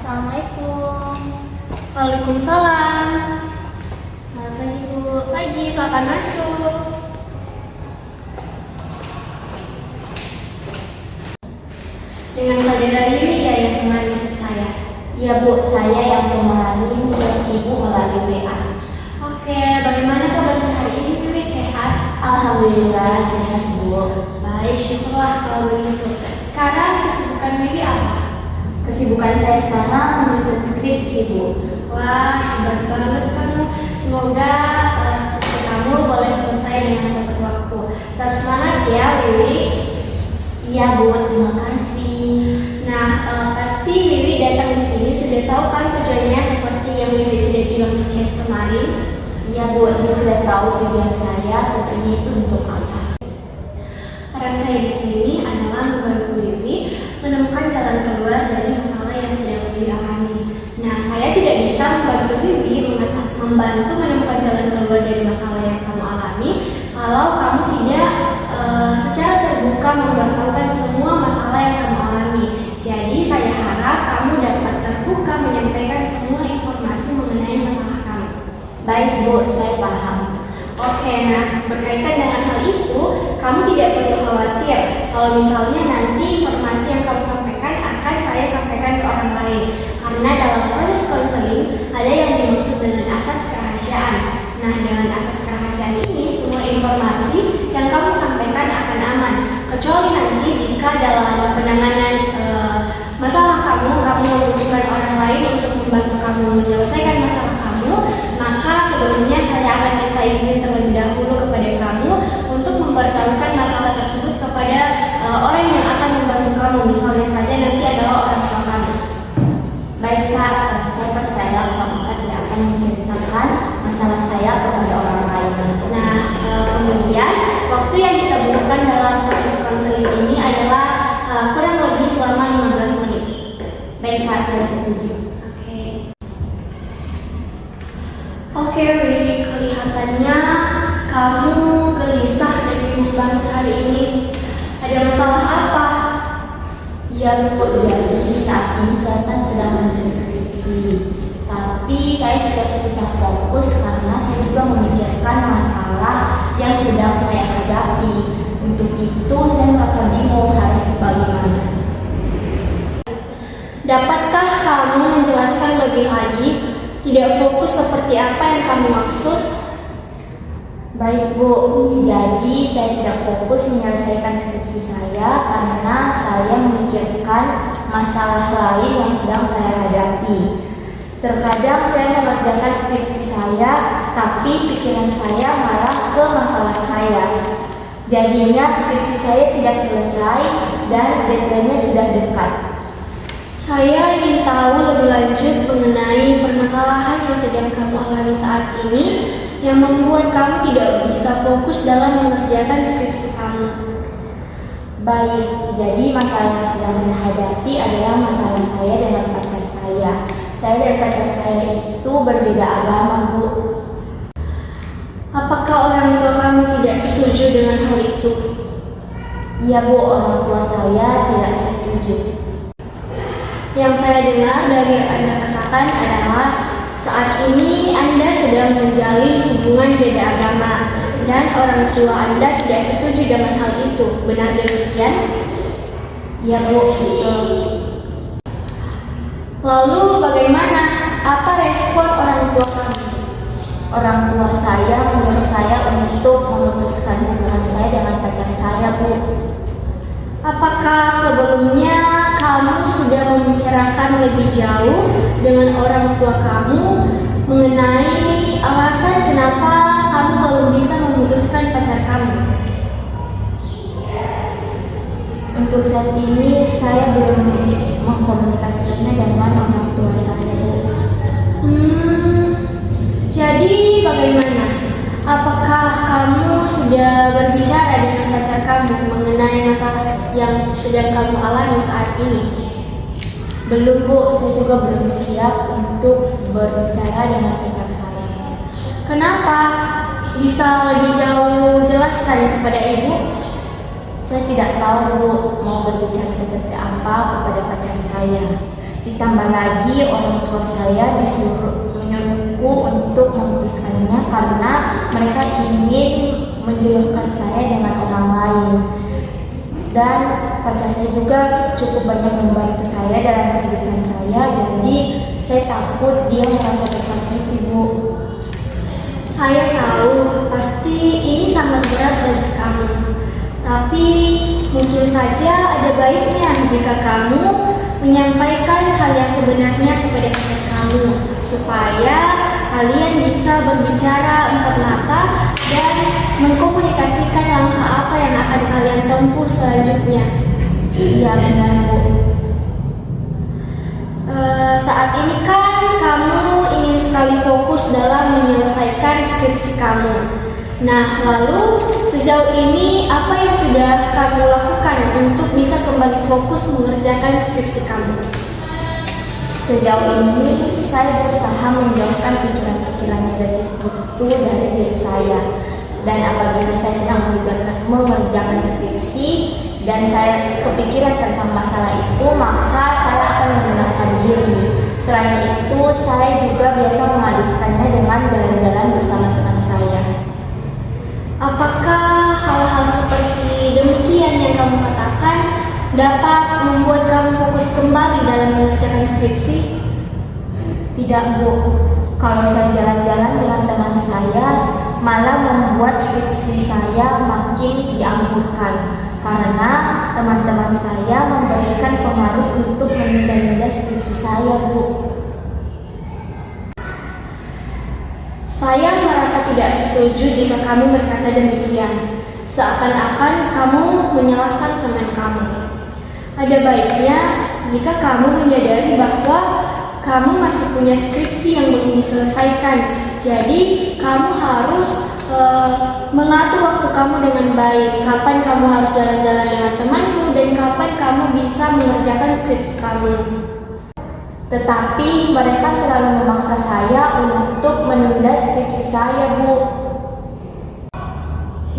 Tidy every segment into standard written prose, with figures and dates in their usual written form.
Assalamualaikum. Waalaikumsalam. Selamat pagi Bu. Pagi, silakan masuk. Dengan saudara Yuli ya yang kemarin jemput saya. Iya Bu, saya yang kemarin jemput Ibu melalui WA. Oke, bagaimana kabarnya hari ini, Wiwi? Sehat? Alhamdulillah sehat Bu. Baik, syukurlah kalau begitu. Sekarang kesibukan Wiwi apa? Kesibukan saya sekarang menyusun skripsi Bu. Wah, hebat banget kamu. Semoga skripsi kamu boleh selesai dengan tepat waktu. Tetap semangat ya, Wiwi. Iya Bu, terima kasih. Nah, pasti Wiwi datang di sini sudah tahu kan tujuannya seperti yang Wiwi sudah bilang di chat kemarin. Iya Bu, saya sudah tahu tujuan saya kesini itu untuk apa. Peran saya di sini adalah membantu Wiwi menemukan jalan keluar dari masalah yang sedang Wiwi alami. Nah, saya tidak bisa membantu Wiwi membantu menemukan jalan keluar dari masalah yang kamu alami kalau kamu tidak secara terbuka memberitahukan semua masalah yang kamu alami. Jadi, saya harap kamu dapat terbuka menyampaikan semua informasi mengenai masalah kamu. Baik Bu, saya paham. Oke, nah berkaitan dengan hal itu, kamu tidak perlu khawatir kalau misalnya nanti informasi yang kamu sampaikan akan saya sampaikan ke orang lain. Karena dalam proses konseling ada yang dimaksud dengan asas kerahasiaan. Nah, dengan asas kerahasiaan ini semua informasi yang kamu sampaikan akan aman. Kecuali nanti jika dalam penanganan masalah kamu membutuhkan orang lain untuk membantu kamu menyelesaikan masalah kamu, maka sebelumnya saya akan minta izin terlebih dahulu kepada kamu untuk memberitahukan masalah tersebut kepada orang yang akan membantu kamu, misalnya saja nanti adalah orang tua kamu. Baik Kak, saya percaya Bapak tidak akan menceritakan masalah saya kepada orang lain. Nah, kemudian waktu yang kita butuhkan dalam proses konseling ini adalah kurang lebih selama 15 menit. Baik Kak, saya setuju. Oke, Wi, kelihatannya kamu gelisah dan bingung banget hari ini. Ada masalah apa? Ya Bu, jadi saat ini saya kan sedang menyusun skripsi. Tapi saya sudah susah fokus karena saya juga memikirkan masalah yang sedang saya hadapi. Untuk itu saya merasa bingung harus bagaimana. Dapatkah kamu menjelaskan lebih lagi? Tidak fokus seperti apa yang kamu maksud? Baik Bu, jadi saya tidak fokus menyelesaikan skripsi saya karena saya memikirkan masalah lain yang sedang saya hadapi. Terkadang saya mengerjakan skripsi saya, tapi pikiran saya malah ke masalah saya. Jadinya skripsi saya tidak selesai dan deadline-nya sudah dekat. Saya ingin tahu lebih lanjut mengenai permasalahan yang sedang kamu alami saat ini yang membuat kamu tidak bisa fokus dalam mengerjakan skripsi kamu. Baik, jadi masalah yang sedang saya hadapi adalah masalah saya dengan pacar saya. Saya dan pacar saya itu berbeda agama, Bu. Apakah orang tua kamu tidak setuju dengan hal itu? Iya Bu, orang tua saya tidak setuju. Yang saya dengar dari Anda katakan adalah saat ini Anda sedang menjalin hubungan beda agama dan orang tua Anda tidak setuju dengan hal itu. Benar demikian? Iya Bu, betul. Lalu bagaimana? Apa respon orang tua kamu? Orang tua saya menyuruh saya untuk memutuskan hubungan saya dengan pacar saya, Bu. Apakah sebelumnya kamu sudah membicarakan lebih jauh dengan orang tua kamu mengenai alasan kenapa kamu belum bisa memutuskan pacar kamu? Untuk saat ini saya belum mengkomunikasikannya dengan orang tua saya. Jadi bagaimana? Apakah kamu sudah berbicara dengan pacar kamu mengenai masalah yang sedang kamu alami saat ini? Belum Bu, saya juga belum siap untuk berbicara dengan pacar saya. Kenapa? Bisa lebih jauh jelaskan kepada ibu? Saya tidak tahu Bu mau berbicara seperti apa kepada pacar saya. Ditambah lagi orang tua saya menyuruhku untuk memutuskannya karena mereka ingin menjodohkan saya dengan orang lain. Dan pacar saya juga cukup banyak membantu saya dalam kehidupan saya, jadi saya takut dia merasa tersakiti, Bu. Saya tahu pasti ini sangat berat bagi kamu. Tapi mungkin saja ada baiknya jika kamu menyampaikan hal yang sebenarnya kepada pacar kamu supaya kalian bisa berbicara empat mata dan mengkomunikasikan langkah apa yang akan kalian tempuh selanjutnya. Iya benar, Bu. Saat ini kan kamu ingin sekali fokus dalam menyelesaikan skripsi kamu. Nah, lalu sejauh ini apa yang sudah kamu lakukan untuk bisa kembali fokus mengerjakan skripsi kamu? Sejauh ini saya berusaha menjauhkan pikiran-pikiran negatif itu dari diri saya. Dan apabila saya sedang mengerjakan skripsi dan saya kepikiran tentang masalah itu, maka saya akan menenangkan diri. Selain itu, saya juga biasa mengalihkannya dengan jalan-jalan bersama teman saya. Apakah hal-hal seperti demikian yang kamu katakan dapat membuat kamu fokus kembali dalam mengerjakan skripsi? Tidak, Bu. Kalau saya jalan-jalan dengan teman saya, malah membuat skripsi saya makin dianggurkan karena teman-teman saya memberikan pengaruh untuk menunda-nunda skripsi saya, Bu. Saya merasa tidak setuju jika kamu berkata demikian, seakan-akan kamu menyalahkan teman kamu. Ada baiknya jika kamu menyadari bahwa kamu masih punya skripsi yang belum diselesaikan. Jadi kamu harus mengatur waktu kamu dengan baik. Kapan kamu harus jalan-jalan dengan temanmu dan kapan kamu bisa mengerjakan skripsi kamu. Tetapi mereka selalu memaksa saya untuk menunda skripsi saya, Bu.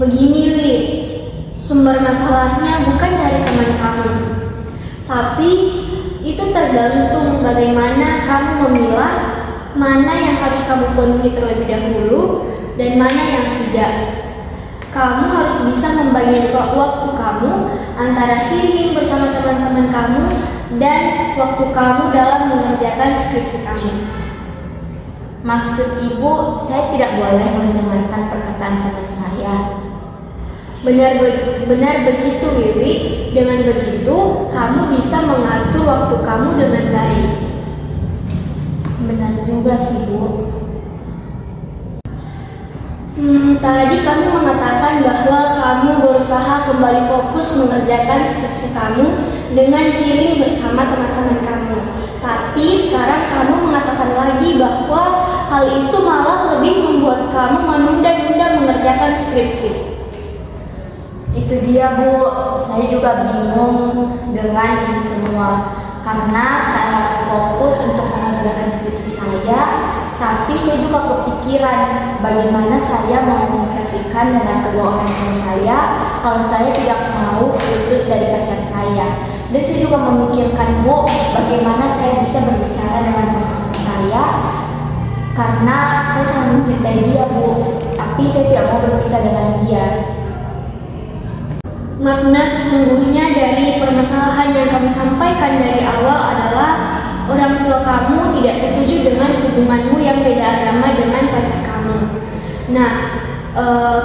Begini, Wi, sumber masalahnya bukan dari teman kamu, tapi itu tergantung bagaimana kamu memilah mana yang harus kamu penuhi terlebih dahulu dan mana yang tidak. Kamu harus bisa membagi waktu kamu antara healing bersama teman-teman kamu dan waktu kamu dalam mengerjakan skripsi kamu. Maksud Ibu, saya tidak boleh mendengarkan perkataan teman saya. Benar begitu, Wiwi. Dengan begitu, kamu bisa mengatur waktu kamu dengan baik. Benar juga sih, Bu. Tadi kamu mengatakan bahwa kamu berusaha kembali fokus mengerjakan skripsi kamu dengan healing bersama teman-teman kamu. Tapi sekarang kamu mengatakan lagi bahwa hal itu malah lebih membuat kamu menunda-nunda mengerjakan skripsi. Itu dia, Bu. Saya juga bingung dengan ini semua. Karena saya harus fokus untuk mengerjakan skripsi saya, tapi saya juga kepikiran bagaimana saya mengomunikasikan dengan kedua orang tua saya kalau saya tidak mau putus dari pacar saya. Dan saya juga memikirkan, Bu, bagaimana saya bisa berbicara dengan pasangan saya karena saya sangat mencintai dia, Bu, tapi saya tidak mau berpisah dengan dia. Makna sesungguhnya dari permasalahan yang kami sampaikan dari awal adalah orang tua kamu tidak setuju dengan hubunganmu yang beda agama dengan pacar kamu. Nah,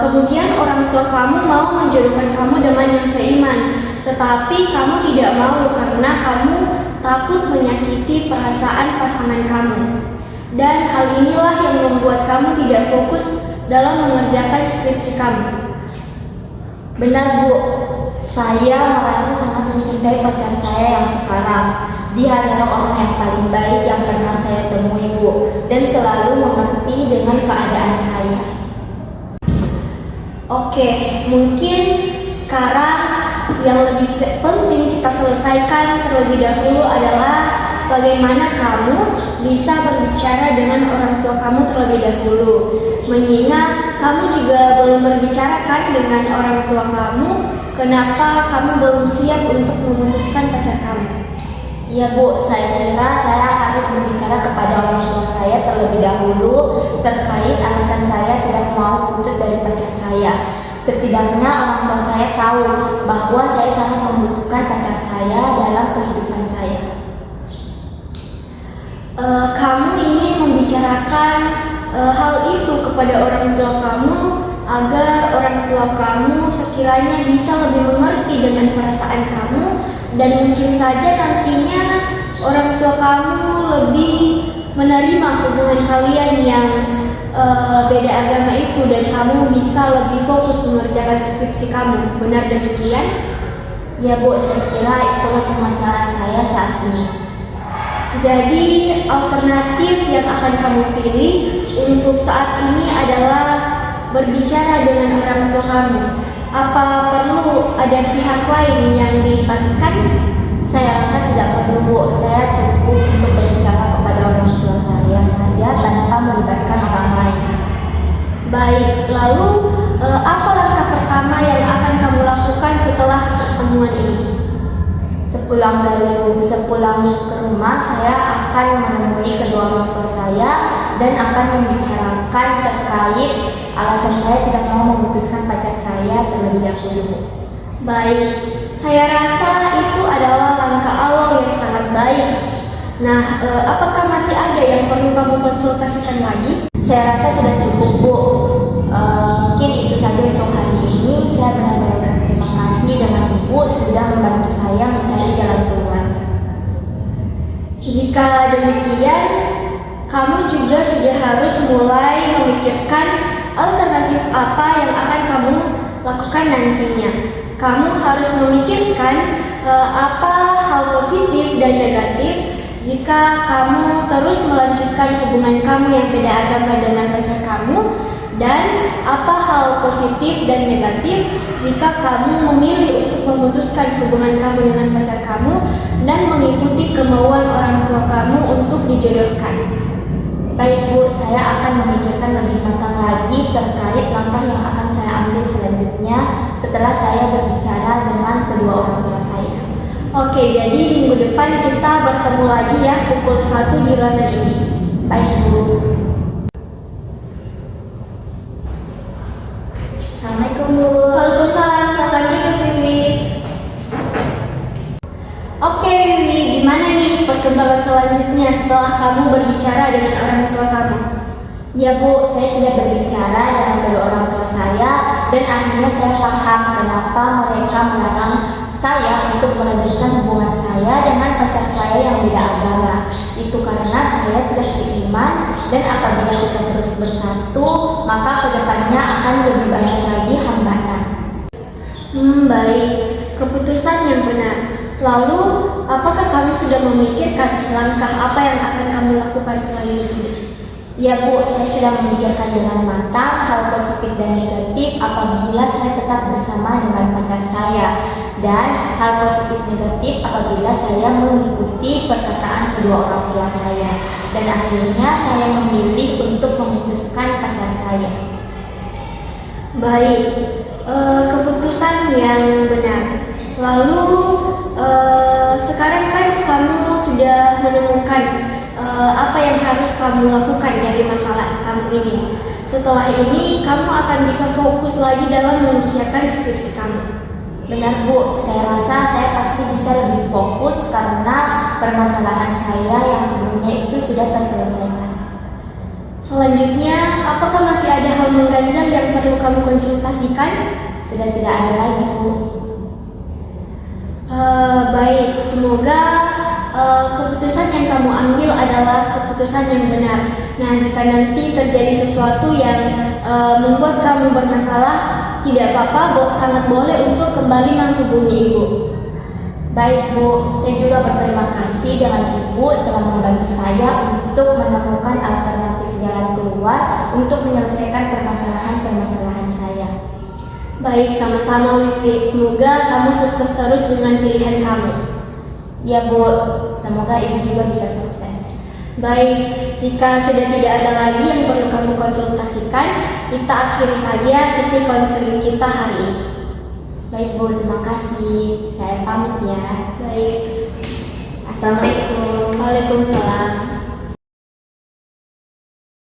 kemudian orang tua kamu mau menjodohkan kamu dengan yang seiman, tetapi kamu tidak mau karena kamu takut menyakiti perasaan pasangan kamu. Dan hal inilah yang membuat kamu tidak fokus dalam mengerjakan skripsi kamu. Benar, Bu. Saya merasa sangat mencintai pacar saya yang sekarang. Dia adalah orang yang paling baik yang pernah saya temui, Bu, dan selalu mengerti dengan keadaan saya. Oke, mungkin sekarang yang lebih penting kita selesaikan terlebih dahulu adalah bagaimana kamu bisa berbicara dengan orang tua kamu terlebih dahulu. Mengingat kamu juga belum berbicarakan dengan orang tua kamu, kenapa kamu belum siap untuk memutuskan pacar kamu? Iya Bu, saya kira saya harus berbicara kepada orang tua saya terlebih dahulu terkait alasan saya tidak mau putus dari pacar saya. Setidaknya orang tua saya tahu bahwa saya sangat membutuhkan pacar saya dalam kehidupan saya. Kamu ingin membicarakan hal itu kepada orang tua kamu agar orang tua kamu sekiranya bisa lebih mengerti dengan perasaan kamu, dan mungkin saja nantinya orang tua kamu lebih menerima hubungan kalian yang beda agama itu, dan kamu bisa lebih fokus mengerjakan skripsi kamu. Benar demikian? Ya Bu, saya kira itulah permasalahan saya saat ini. Jadi alternatif yang akan kamu pilih untuk saat ini adalah berbicara dengan orang tua kamu. Apa perlu ada pihak lain yang dilibatkan? Saya rasa tidak perlu Bu, saya cukup untuk berbicara kepada orang tua saya saja tanpa melibatkan orang lain. Baik, lalu apa langkah pertama yang akan kamu lakukan setelah pertemuan ini? Sepulang ke rumah, saya akan menemui kedua orang tua saya dan akan membicarakan terkait alasan saya tidak mau memutuskan pacar saya terlebih dahulu. Baik, saya rasa itu adalah langkah awal yang sangat baik. Nah, apakah masih ada yang perlu kamu konsultasikan lagi? Saya rasa sudah cukup Bu. Mungkin itu saja untuk hari ini. Saya benar-benar berterima kasih dengan Ibu sudah membantu saya mencari jalan keluar. Jika demikian, kamu juga sudah harus mulai memikirkan alternatif apa yang akan kamu lakukan nantinya. Kamu harus memikirkan apa hal positif dan negatif jika kamu terus melanjutkan hubungan kamu yang beda agama dengan pacar kamu, dan apa hal positif dan negatif jika kamu memilih untuk memutuskan hubungan kamu dengan pacar kamu dan mengikuti kemauan orang tua kamu untuk dijodohkan. Baik Bu, saya akan memikirkan lebih matang lagi terkait langkah yang akan saya ambil selanjutnya setelah saya berbicara dengan kedua orang tua saya. Oke, jadi minggu depan kita bertemu lagi ya pukul 1 di ruangan ini. Baik Bu. Assalamualaikum Bu. Waalaikumsalam, selamat tidur Wiwi. Oke Wiwi, gimana nih perkembangan selanjutnya setelah kamu berbicara dengan orang tua kamu? Ya Bu, saya sudah berbicara dengan kedua orang tua saya dan akhirnya saya paham kenapa mereka melarang saya untuk melanjutkan hubungan saya dengan pacar saya yang beda agama. Itu karena saya tidak seiman, dan apabila kita terus bersatu, maka kedepannya akan lebih banyak lagi hambatan. Baik, keputusan yang benar. Lalu, apakah kamu sudah memikirkan langkah apa yang akan kamu lakukan selanjutnya? Ya Bu, saya sudah memikirkan dengan matang hal positif dan negatif apabila saya tetap bersama dengan pacar saya, dan hal positif negatif apabila saya mengikuti perkataan kedua orang tua saya, dan akhirnya saya memilih untuk memutuskan pacar saya. Baik, keputusan yang benar. Lalu, sekarang kan kamu sudah menemukan apa yang harus kamu lakukan dari masalah kamu ini. Setelah ini, kamu akan bisa fokus lagi dalam mengerjakan skripsi kamu. Benar Bu, saya rasa saya pasti bisa lebih fokus karena permasalahan saya yang sebelumnya itu sudah terselesaikan. Selanjutnya, apakah masih ada hal mengganjal yang perlu kamu konsultasikan? Sudah tidak ada lagi Bu. Baik, semoga keputusan yang kamu ambil adalah keputusan yang benar. Nah, jika nanti terjadi sesuatu yang membuat kamu bermasalah, tidak apa-apa, sangat boleh untuk kembali menghubungi Ibu. Baik Bu, saya juga berterima kasih dengan Ibu telah membantu saya untuk menemukan alternatif jalan keluar untuk menyelesaikan permasalahan-permasalahan saya. Baik, sama-sama Wiwi. Semoga kamu sukses terus dengan pilihan kamu. Ya Bu, semoga Ibu juga bisa sukses. Baik, jika sudah tidak ada lagi yang perlu kamu konsultasikan, kita akhiri saja sesi konseling kita hari ini. Baik Bu, terima kasih. Saya pamit ya. Baik. Assalamualaikum. Waalaikumsalam.